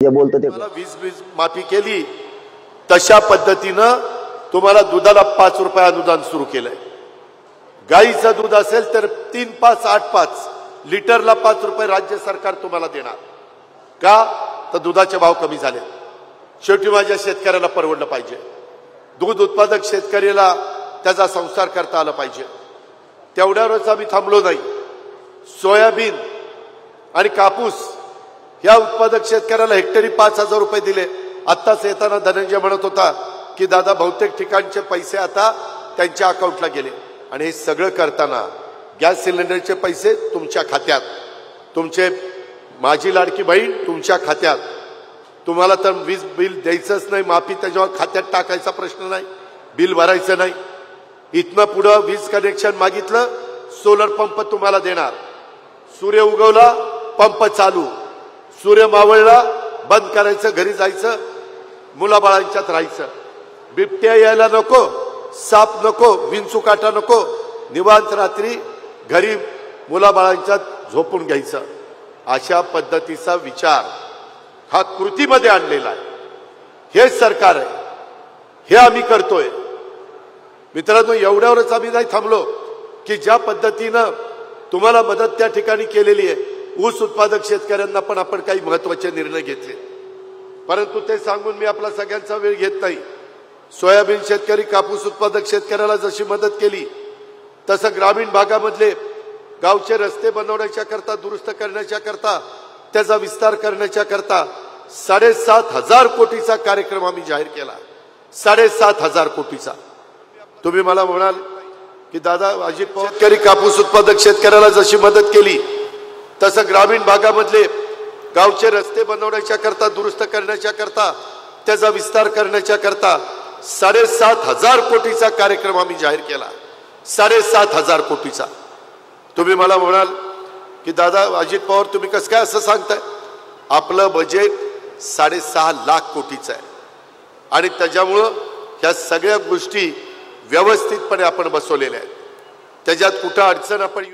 ते बोलतो ते वीज माफी केली तशा पद्धतीनं तुम्हाला दुधाला 5 रुपये अनुदान सुरू केलंय। गाईचं दूध असेल तर 3, 5, 8, 5 लिटरला 5 रुपये राज्य सरकार तुम्हाला देणार का? तर दुधाचे भाव कमी झाले। शेवटी माझ्या शेतकऱ्याला परवडलं पाहिजे, दूध उत्पादक शेतकऱ्याला त्याचा संसार करता आला पाहिजे। तेवढ्यावरच आम्ही थांबलो नाही। सोयाबीन आणि कापूस या उत्पादक शेतकऱ्याला हेक्टरी 5,000 रुपये दिले। आत्ताच येताना धनंजय म्हणत होता की दादा बहुतेक ठिकाणचे पैसे आता त्यांच्या अकाउंटला गेले। आणि हे सगळं करताना गॅस सिलेंडरचे पैसे तुमच्या खात्यात, तुमचे माझी लाडकी बहीण तुमच्या खात्यात। तुम्हाला तर वीज बिल द्यायचंच नाही, माफी त्याच्यावर खात्यात टाकायचा प्रश्न नाही, बिल भरायचं नाही। इथनं पुढं वीज कनेक्शन मागितलं, सोलर पंप तुम्हाला देणार। सूर्य उगवला पंप चालू, सूर्य मावळला बंद करायचं, घरी जायचं, मुलाबाळांच्यात राहायचं। बिबट्या यायला नको, साप नको, विंचूकाटा नको, निवांत रात्री घरी मुलाबाळांच्यात झोपून घ्यायचं। अशा पद्धतीचा विचार हा कृतीमध्ये आणलेला आहे। हे सरकार आहे, हे आम्ही करतोय। मित्रांनो, एवढ्यावरच आम्ही नाही थांबलो की ज्या पद्धतीनं तुम्हाला मदत त्या ठिकाणी केलेली आहे, ऊस उत्पादक शेतकऱ्यांना पण आपण काही महत्त्वाचे निर्णय घेतले। परंतु ते सांगून मी आपला सगळ्यांचा वेळ घेत नाही। सोयाबीन शेतकरी, कापूस उत्पादक शेतकऱ्याला जशी मदत केली तसं ग्रामीण भागामधले गावचे रस्ते बनवण्याच्या करता, दुरुस्त करण्याच्या करता, त्याचा विस्तार करण्याच्या करता 7,500 कोटीचा कार्यक्रम आम्ही जाहीर केला। 7,500 कोटीचा। तुम्ही मला म्हणाल की दादा अजित पवार शेतकरी, कापूस उत्पादक शेतकऱ्याला जशी मदत केली तसं ग्रामीण भागामधले गावचे रस्ते बनवण्याच्या करता, दुरुस्त करण्याच्या करता, त्याचा विस्तार करण्याच्या करता 7,500 कोटीचा कार्यक्रम आम्ही जाहीर केला। 7,500 कोटीचा। तुम्ही मला म्हणाल की दादा अजित पवार तुम्ही कसं काय असं सांगताय? आपलं बजेट 6.5 लाख कोटीचं आहे आणि त्याच्यामुळं ह्या सगळ्या गोष्टी व्यवस्थितपणे आपण बसवलेल्या आहेत। त्याच्यात कुठं अडचण आपण